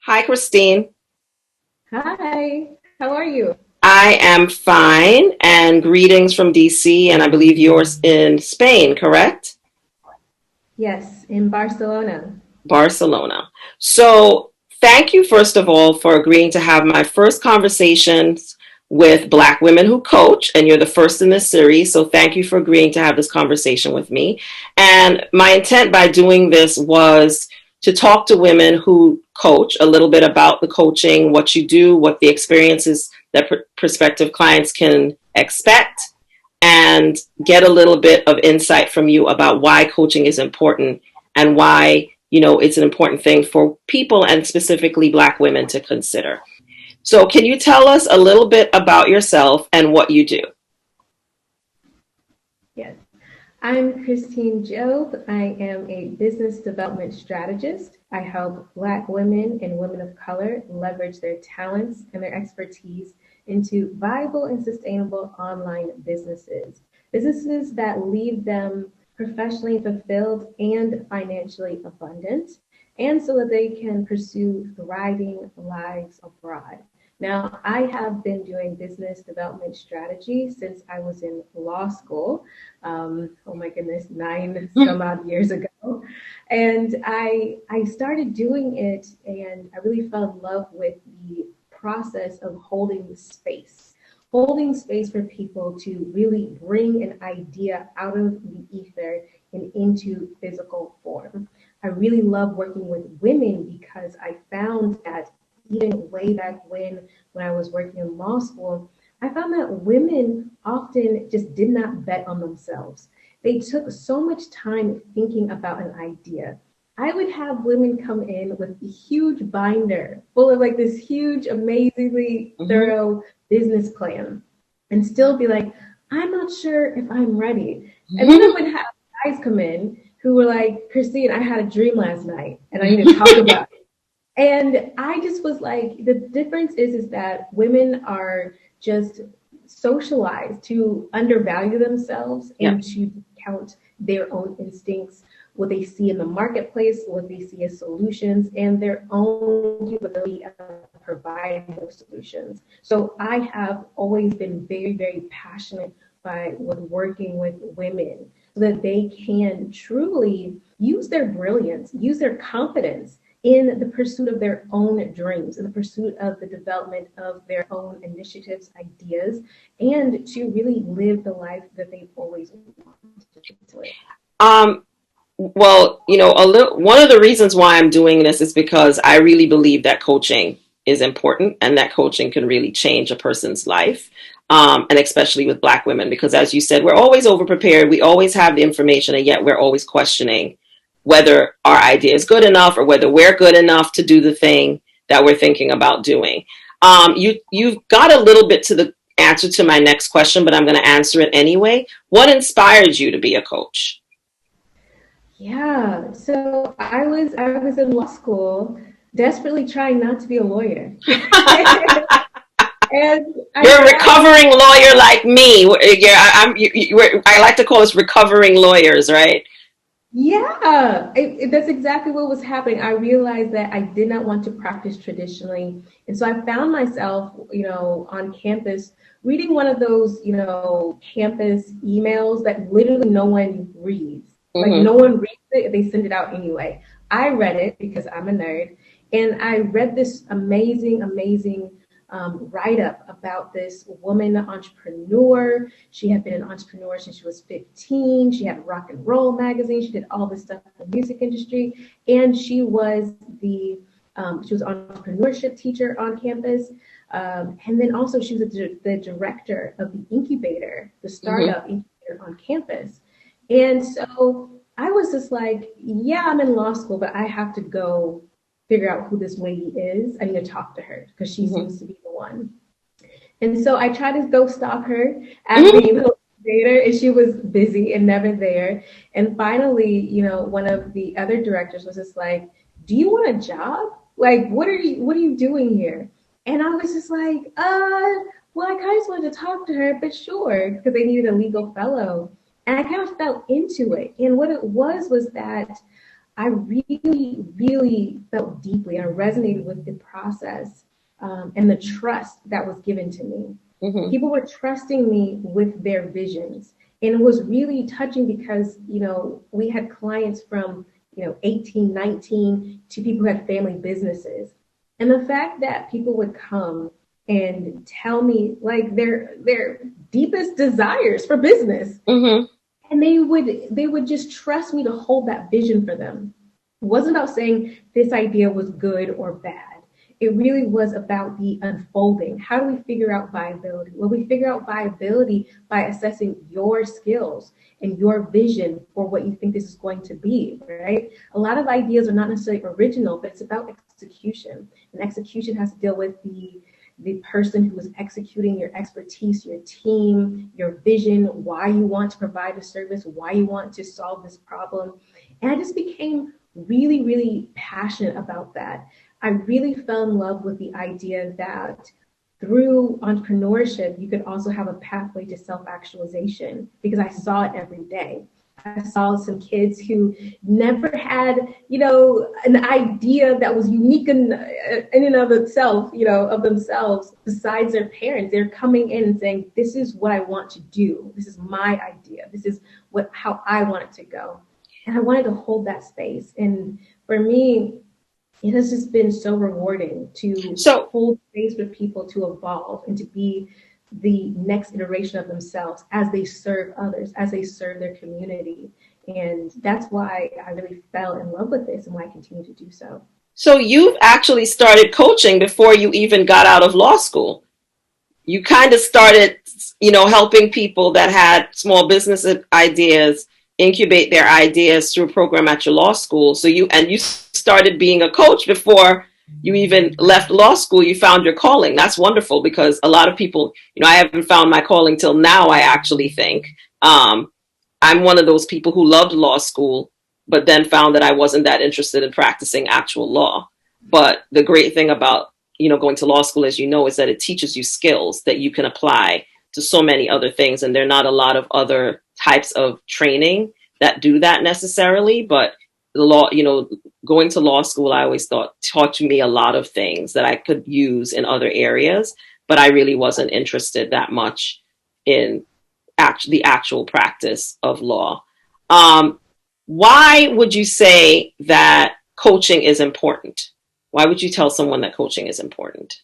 Hi, Christine. Hi, how are you? I am fine, and greetings from DC, and I believe yours in Spain, correct? Yes, in Barcelona. Barcelona. So, thank you, first of all, for agreeing to have my first conversations with Black women who coach, and you're the first in this series. So, thank you for agreeing to have this conversation with me. And my intent by doing this was to talk to women who coach a little bit about the coaching, what you do, what the experiences that prospective clients can expect, and get a little bit of insight from you about why coaching is important and why it's an important thing for people and specifically Black women to consider. So can you tell us a little bit about yourself and what you do? Yes, I'm Christine Job. I am a business development strategist. I help Black women and women of color leverage their talents and their expertise into viable and sustainable online businesses. Businesses that leave them professionally fulfilled and financially abundant, and so that they can pursue thriving lives abroad. Now, I have been doing business development strategy since I was in law school. Oh my goodness, nine some odd years ago. And I started doing it and I really fell in love with the process of holding space for people to really bring an idea out of the ether and into physical form. I really love working with women because I found that even way back when I was working in law school, I found that women often just did not bet on themselves. They took so much time thinking about an idea. I would have women come in with a huge binder full of like this huge, amazingly Mm-hmm. thorough business plan and still be like, I'm not sure if I'm ready. And then I would have guys come in who were like, Christine, I had a dream last night and I need to talk about it. And I just was like, the difference is that women are just socialized to undervalue themselves Yeah. and to count their own instincts, what they see in the marketplace, what they see as solutions, and their own capability of providing those solutions. So I have always been very, very passionate by with working with women so that they can truly use their brilliance, use their confidence in the pursuit of their own dreams, in the pursuit of the development of their own initiatives, ideas, and to really live the life that they've always wanted to live. Um, well, one of the reasons why I'm doing this is because I really believe that coaching is important and that coaching can really change a person's life. And especially with Black women, because as you said, we're always overprepared. We always have the information, and yet we're always questioning whether our idea is good enough or whether we're good enough to do the thing that we're thinking about doing. You've got a little bit to the answer to my next question, but I'm going to answer it anyway. What inspired you to be a coach? Yeah, so I was in law school, desperately trying not to be a lawyer, and I You're a found recovering lawyer like me. I like to call us recovering lawyers, right? Yeah, that's exactly what was happening. I realized that I did not want to practice traditionally. And so I found myself, on campus reading one of those, campus emails that literally no one reads. Like Mm-hmm. no one reads it, they send it out anyway. I read it because I'm a nerd. And I read this amazing, amazing write up about this woman entrepreneur. She had been an entrepreneur since she was 15. She had a rock and roll magazine. She did all this stuff in the music industry, and she was an entrepreneurship teacher on campus. And then also she was the director of the incubator, the Mm-hmm. startup incubator on campus. And so I was just like, yeah, I'm in law school, but I have to go figure out who this lady is. I need to talk to her because she Mm-hmm. seems to be the one. And so I tried to go stalk her at the Mm-hmm. incubator, and she was busy and never there. And finally, one of the other directors was just like, "Do you want a job? Like, what are you doing here?" And I was just like, well, I kind of just wanted to talk to her, but sure, because they needed a legal fellow. And I kind of fell into it. And what it was that I really, really really felt deeply and I resonated with the process and the trust that was given to me. Mm-hmm. People were trusting me with their visions. And it was really touching because, we had clients from, 18, 19 to people who had family businesses. And the fact that people would come and tell me like their deepest desires for business. Mm-hmm. And they would just trust me to hold that vision for them. It wasn't about saying this idea was good or bad. It really was about the unfolding. How do we figure out viability? Well, we figure out viability by assessing your skills and your vision for what you think this is going to be, right? A lot of ideas are not necessarily original, but it's about execution. And execution has to deal with the person who is executing your expertise, your team, your vision, why you want to provide a service, why you want to solve this problem. And I just became really, really passionate about that. I really fell in love with the idea that through entrepreneurship, you could also have a pathway to self-actualization because I saw it every day. I saw some kids who never had, an idea that was unique in and of itself, of themselves, besides their parents. They're coming in and saying, this is what I want to do. This is my idea. This is how I want it to go. And I wanted to hold that space. And for me, it has just been so rewarding to hold space for people to evolve and to be the next iteration of themselves as they serve others, as they serve their community. And that's why I really fell in love with this and why I continue to do so. So you've actually started coaching before you even got out of law school. You kind of started, helping people that had small business ideas incubate their ideas through a program at your law school. So you started being a coach before you even left law school. You found your calling. That's wonderful because a lot of people, I haven't found my calling till now, I actually think. I'm one of those people who loved law school, but then found that I wasn't that interested in practicing actual law. But the great thing about, going to law school, as is that it teaches you skills that you can apply to so many other things. And there are not a lot of other types of training that do that necessarily. But the law, going to law school, I always thought taught me a lot of things that I could use in other areas. But I really wasn't interested that much in the actual practice of law. Why would you say that coaching is important? Why would you tell someone that coaching is important?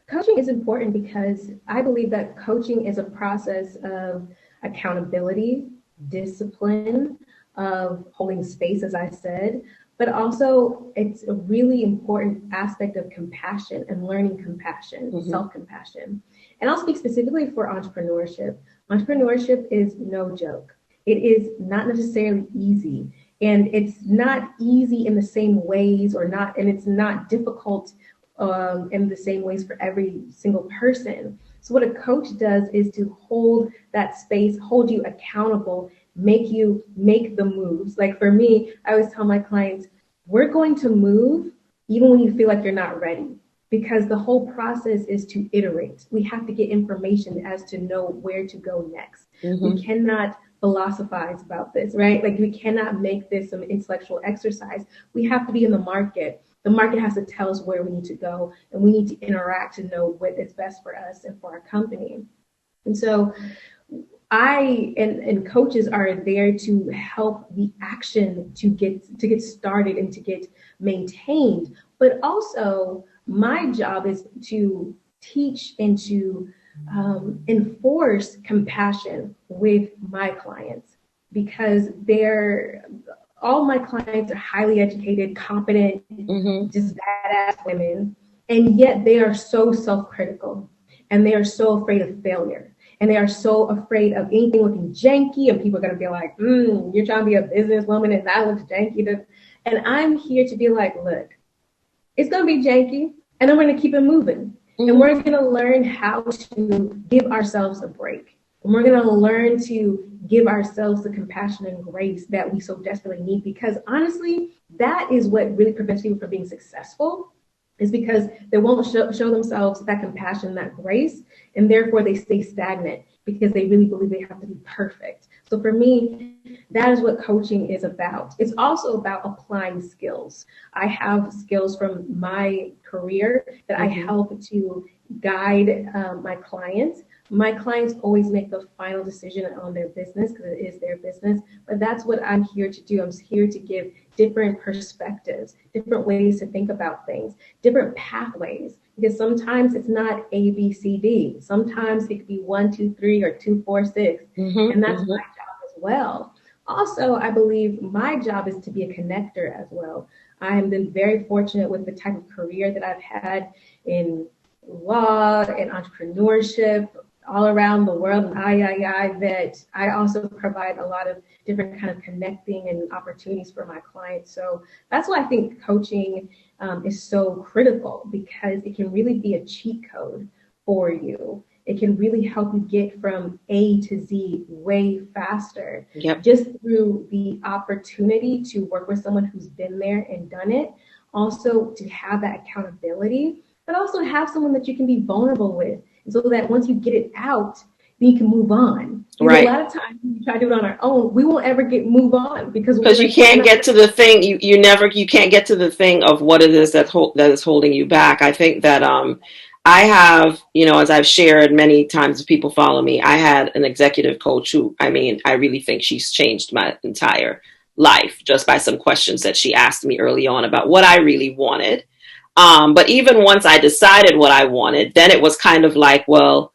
Coaching is important because I believe that coaching is a process of accountability, discipline, of holding space, as I said, but also it's a really important aspect of compassion and learning compassion, self-compassion. And I'll speak specifically for entrepreneurship. Entrepreneurship is no joke. It is not necessarily easy. And it's not easy in the same ways and it's not difficult in the same ways for every single person. So what a coach does is to hold that space, hold you accountable, make you make the moves. Like for me, I always tell my clients, we're going to move even when you feel like you're not ready, because the whole process is to iterate. We have to get information as to know where to go next. We cannot philosophize about this, right? Like we cannot make this some intellectual exercise. We have to be in the market. The market has to tell us where we need to go, and we need to interact to know what is best for us and for our company. And so I and coaches are there to help the action to get started and to get maintained. But also my job is to teach and to enforce compassion with my clients, because all my clients are highly educated, competent, just badass women. And yet they are so self-critical and they are so afraid of failure. And they are so afraid of anything looking janky. And people are going to be like, you're trying to be a businesswoman and that looks janky. And I'm here to be like, look, it's going to be janky and then we're going to keep it moving. And we're going to learn how to give ourselves a break. And we're going to learn to give ourselves the compassion and grace that we so desperately need, because honestly, that is what really prevents people from being successful, is because they won't show themselves that compassion, that grace, and therefore they stay stagnant. because they really believe they have to be perfect. So for me, that is what coaching is about. It's also about applying skills. I have skills from my career that I help to guide my clients. My clients always make the final decision on their business because it is their business, but that's what I'm here to do. I'm here to give different perspectives, different ways to think about things, different pathways, because sometimes it's not A, B, C, D. Sometimes it could be 1, 2, 3, or 2, 4, 6, and that's my job as well. Also, I believe my job is to be a connector as well. I have been very fortunate with the type of career that I've had in law and entrepreneurship all around the world, and that I also provide a lot of different kind of connecting and opportunities for my clients. So that's why I think coaching is so critical, because it can really be a cheat code for you. It can really help you get from A to Z way faster, just through the opportunity to work with someone who's been there and done it. Also, to have that accountability, but also have someone that you can be vulnerable with, so that once you get it out, then you can move on. Because a lot of times when we try to do it on our own, we won't ever move on, because you can't get to the thing. You can't get to the thing of what it is that is holding you back. I think that I have, as I've shared many times, if people follow me, I had an executive coach who, I really think she's changed my entire life just by some questions that she asked me early on about what I really wanted. But even once I decided what I wanted, then it was kind of like, well,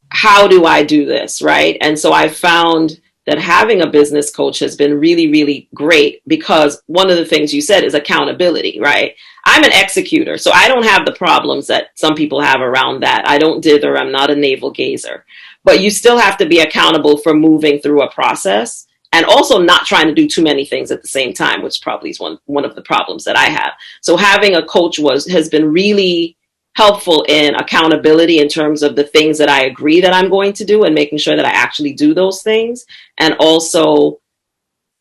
how do I do this, right? And so I found that having a business coach has been really, really great, because one of the things you said is accountability, right? I'm an executor, so I don't have the problems that some people have around that. I don't dither, I'm not a navel gazer. But you still have to be accountable for moving through a process, and also not trying to do too many things at the same time, which probably is one of the problems that I have. So having a coach has been really helpful in accountability, in terms of the things that I agree that I'm going to do and making sure that I actually do those things, and also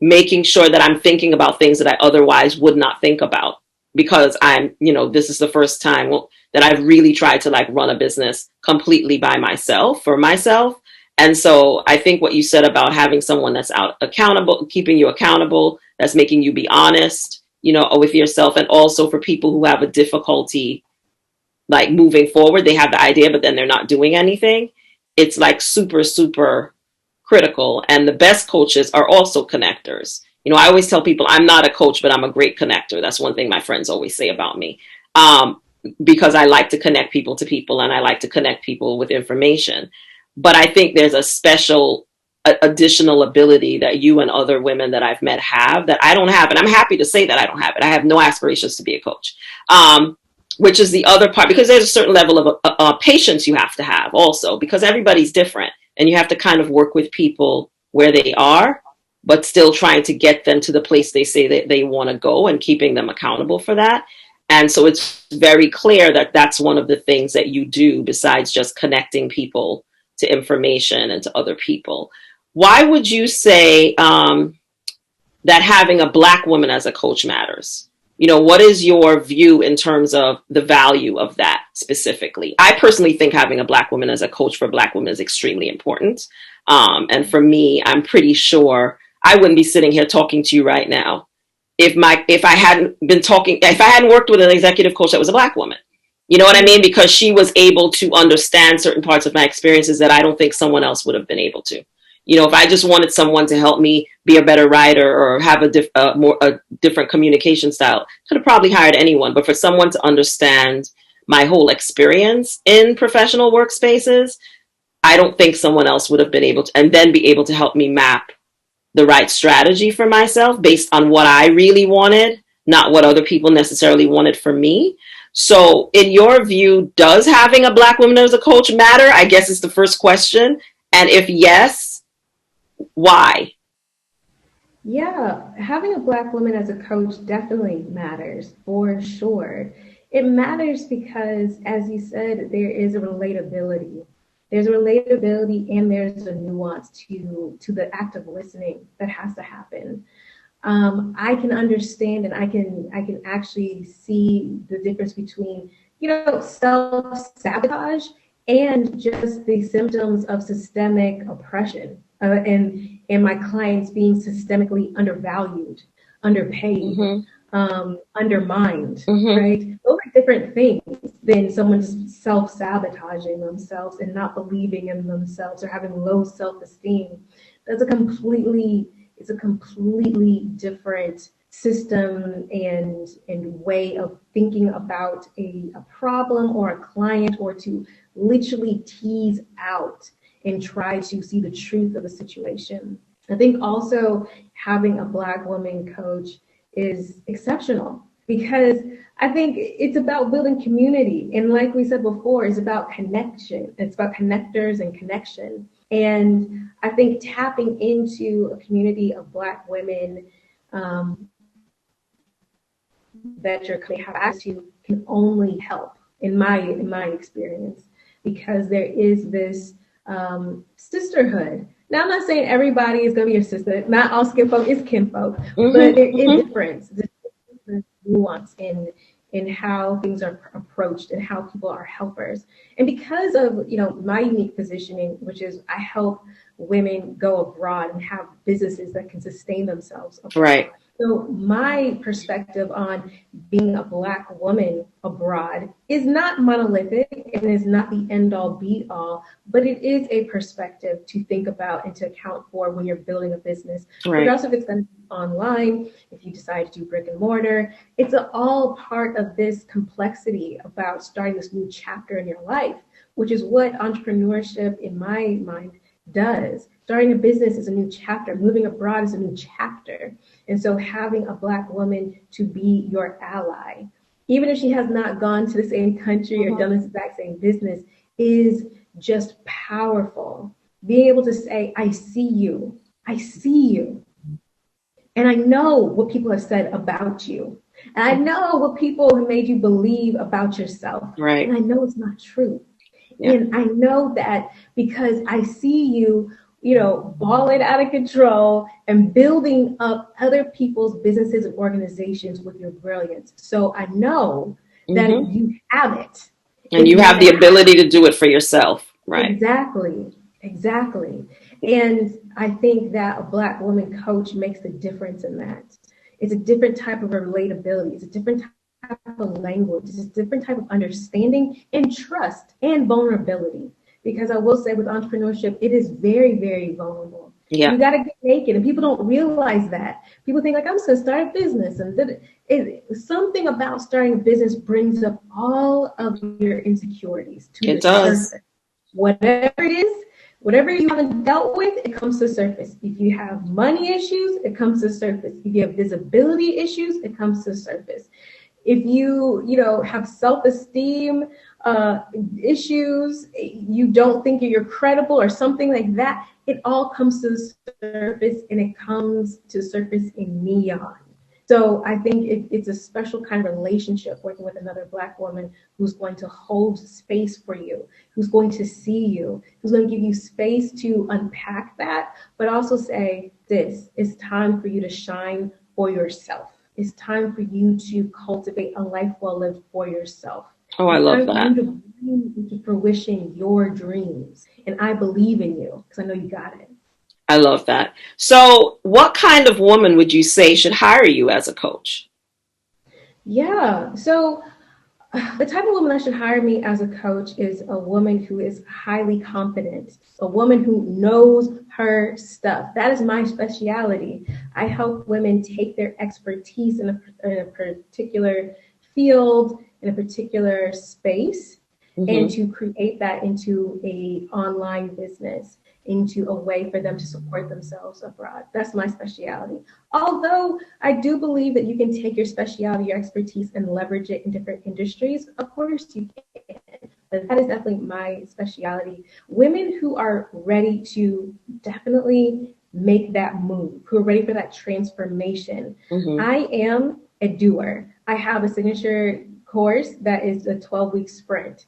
making sure that I'm thinking about things that I otherwise would not think about, because this is the first time that I've really tried to run a business completely by myself, for myself. And so I think what you said about having someone that's accountable, keeping you accountable, that's making you be honest, with yourself, and also for people who have a difficulty moving forward, they have the idea, but then they're not doing anything. It's super, super critical. And the best coaches are also connectors. I always tell people I'm not a coach, but I'm a great connector. That's one thing my friends always say about me, because I like to connect people to people, and I like to connect people with information. But I think there's a special additional ability that you and other women that I've met have that I don't have. And I'm happy to say that I don't have it. I have no aspirations to be a coach. Which is the other part, because there's a certain level of patience you have to have also, because everybody's different, and you have to kind of work with people where they are, but still trying to get them to the place they say that they want to go, and keeping them accountable for that. And so it's very clear that that's one of the things that you do, besides just connecting people to information and to other people. Why would you say that having a Black woman as a coach matters? What is your view in terms of the value of that specifically? I personally think having a Black woman as a coach for Black women is extremely important. And for me, I'm pretty sure I wouldn't be sitting here talking to you right now if I hadn't worked with an executive coach that was a Black woman. You know what I mean? Because she was able to understand certain parts of my experiences that I don't think someone else would have been able to. If I just wanted someone to help me be a better writer, or have a different communication style, could have probably hired anyone. But for someone to understand my whole experience in professional workspaces, I don't think someone else would have been able to, and then be able to help me map the right strategy for myself based on what I really wanted, not what other people necessarily wanted for me. So in your view, does having a Black woman as a coach matter? I guess is the first question. And if yes, why? Yeah, having a Black woman as a coach definitely matters, for sure. It matters because, as you said, there is a relatability. There's a relatability, and there's a nuance to the act of listening that has to happen. I can understand, and I can actually see the difference between self sabotage and just the symptoms of systemic oppression, and my clients being systemically undervalued, underpaid, Mm-hmm. undermined, Mm-hmm. right? Those are different things than someone just self-sabotaging themselves and not believing in themselves or having low self-esteem. That's a completely, it's a completely different system and way of thinking about a problem or a client, or to literally tease out and try to see the truth of a situation. I think also having a Black woman coach is exceptional because I think it's about building community. And like we said before, it's about connection. It's about connectors and connection. And I think tapping into a community of Black women that you're coming have access to can only help in my experience, because there is this sisterhood. Now, I'm not saying everybody is going to be your sister. Not all skin folk is kinfolk, but there is Mm-hmm. difference, there's nuance in how things are approached and how people are helpers. And because of my unique positioning, which is I help women go abroad and have businesses that can sustain themselves abroad. Right. So my perspective on being a Black woman abroad is not monolithic and is not the end all be all, but it is a perspective to think about and to account for when you're building a business, Right. regardless if it's going to be online, if you decide to do brick and mortar. It's all part of this complexity about starting this new chapter in your life, which is what entrepreneurship in my mind does. Starting a business is a new chapter. Moving abroad is a new chapter. And so having a Black woman to be your ally, even if she has not gone to the same country or Mm-hmm. done this exact same business, is just powerful. Being able to say, I see you. I see you. And I know what people have said about you. And I know what people have made you believe about yourself. And Right. I know it's not true. Yeah. And I know that because I see you, balling out of control and building up other people's businesses and organizations with your brilliance. So I know that Mm-hmm. you have it. And It's you have the now. ability to do it for yourself. Right. Exactly. Exactly. And I think that a Black woman coach makes the difference in that. It's a different type of relatability. It's a different type of language. It's a different type of understanding and trust and vulnerability. Because I will say with entrepreneurship, it is very, very vulnerable. You Yeah. got to get naked, and people don't realize that. People think like, I'm just going to start a business, and something about starting a business brings up all of your insecurities to It the does. surface. Whatever it is, whatever you haven't dealt with, it comes to the surface. If you have money issues, it comes to the surface. If you have visibility issues, it comes to the surface. If you have self-esteem issues, you don't think you're credible or something like that, it all comes to the surface, and it comes to the surface in neon. So I think it's a special kind of relationship working with another Black woman who's going to hold space for you, who's going to see you, who's going to give you space to unpack that, but also say, this is time for you to shine for yourself. It's time for you to cultivate a life well lived for yourself. Oh, I It's love time for you that. to bring into fruition your dreams. And I believe in you because I know you got it. I love that. So, what kind of woman would you say should hire you as a coach? Yeah. So the type of woman that should hire me as a coach is a woman who is highly confident, a woman who knows her stuff. That is my specialty. I help women take their expertise in a particular field, in a particular space, and Mm-hmm. to create that into a online business, into a way for them to support themselves abroad. That's my specialty. Although I do believe that you can take your specialty, your expertise, and leverage it in different industries. Of course you can. But that is definitely my specialty. Women who are ready to definitely make that move, who are ready for that transformation. Mm-hmm. I am a doer. I have a signature course that is a 12-week sprint.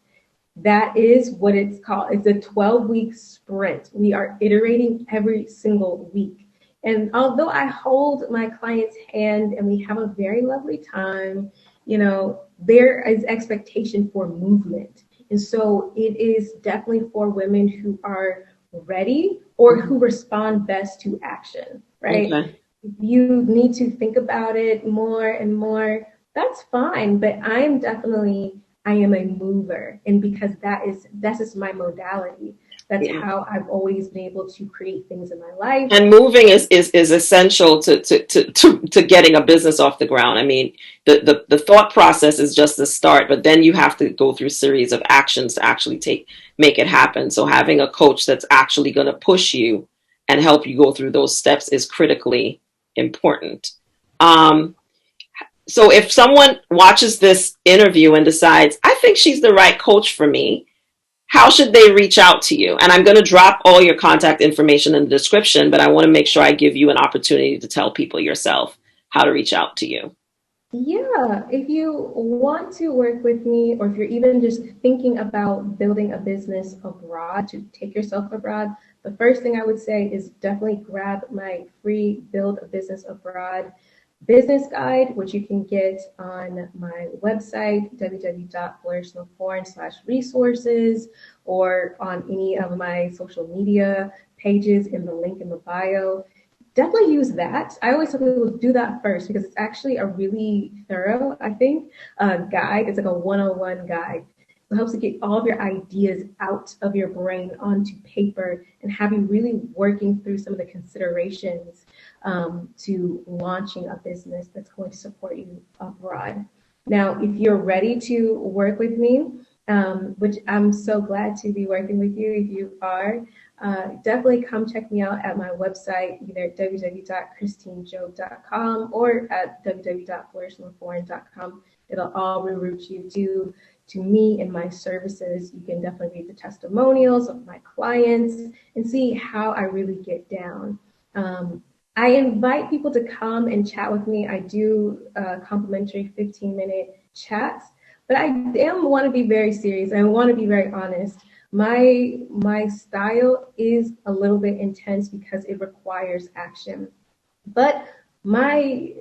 That is what it's called. It's a 12-week sprint. We are iterating every single week. And although I hold my client's hand and we have a very lovely time, there is expectation for movement. And so it is definitely for women who are ready or who respond best to action, right? Okay. If you need to think about it more and more, that's fine. But I am a mover. And because that's just my modality. That's Yeah. how I've always been able to create things in my life. And moving is essential to getting a business off the ground. I mean, the thought process is just the start, but then you have to go through a series of actions to actually make it happen. So having a coach that's actually going to push you and help you go through those steps is critically important. Um, so if someone watches this interview and decides, I think she's the right coach for me, how should they reach out to you? And I'm going to drop all your contact information in the description, but I want to make sure I give you an opportunity to tell people yourself how to reach out to you. Yeah, if you want to work with me, or if you're even just thinking about building a business abroad, to take yourself abroad, the first thing I would say is definitely grab my free Build a Business Abroad business guide, which you can get on my website, www.flourishnoforeign/resources, or on any of my social media pages in the link in the bio. Definitely use that. I always tell people to do that first because it's actually a really thorough, I think, guide. It's like a one-on-one guide. It helps to get all of your ideas out of your brain onto paper and have you really working through some of the considerations to launching a business that's going to support you abroad. Now, if you're ready to work with me, which I'm so glad to be working with you if you are, definitely come check me out at my website, either at www.christinejob.com or at www.flourishnoforeign.com. It'll all reroute you to me and my services. You can definitely read the testimonials of my clients and see how I really get down. I invite people to come and chat with me. I do complimentary 15-minute chats, but I want to be very serious. I want to be very honest. My style is a little bit intense because it requires action, but my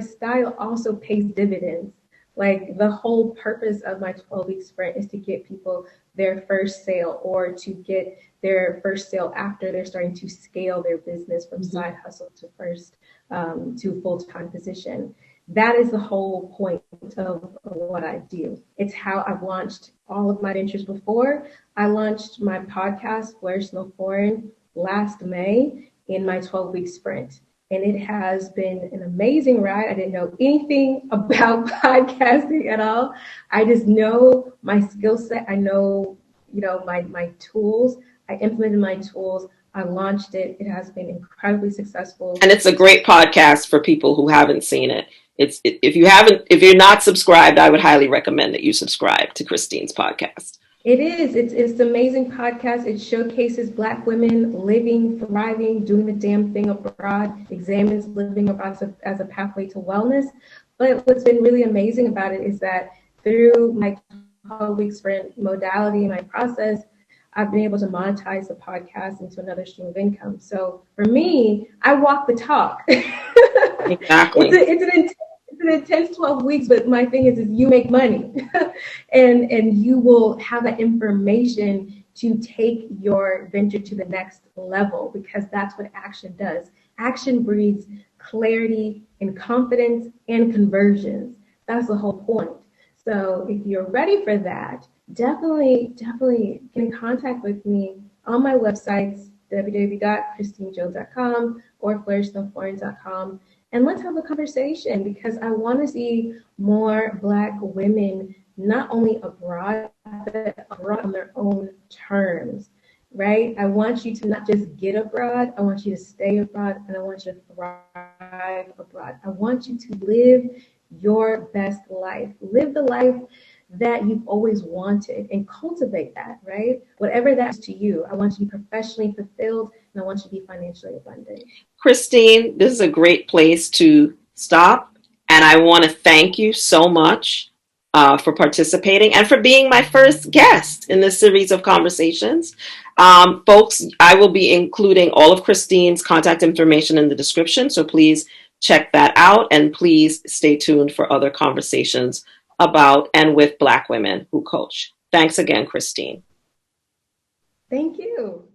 style also pays dividends. Like the whole purpose of my 12-week sprint is to get people their first sale, or to get their first sale after they're starting to scale their business from side hustle to first to full-time position. That is the whole point of what I do. It's how I've launched all of my ventures before. I launched my podcast, Flourish No Foreign, last May in my 12-week sprint. And it has been an amazing ride. I didn't know anything about podcasting at all. I just know my skill set. I know, my tools. I implemented my tools. I launched it. It has been incredibly successful. And it's a great podcast for people who haven't seen it. If you're not subscribed, I would highly recommend that you subscribe to Christine's podcast. It is. It's an amazing podcast. It showcases Black women living, thriving, doing the damn thing abroad, examines living abroad as a pathway to wellness. But what's been really amazing about it is that through my 12-week sprint modality and my process, I've been able to monetize the podcast into another stream of income. So for me, I walk the talk. Exactly. It's an intense 12 weeks, but my thing is you make money and you will have that information to take your venture to the next level, because that's what action does. Action breeds clarity and confidence and conversions. That's the whole point. So if you're ready for that, definitely get in contact with me on my websites, www.christinejob.com or flourishnoforeign.com. And let's have a conversation, because I want to see more Black women, not only abroad, but abroad on their own terms, right? I want you to not just get abroad, I want you to stay abroad, and I want you to thrive abroad. I want you to live your best life. Live the life that you've always wanted and cultivate that, right? Whatever that is to you, I want you to be professionally fulfilled, and I want you to be financially abundant. Christine, this is a great place to stop. And I want to thank you so much for participating and for being my first guest in this series of conversations. Folks, I will be including all of Christine's contact information in the description, so please check that out, and please stay tuned for other conversations about and with Black women who coach. Thanks again, Christine. Thank you.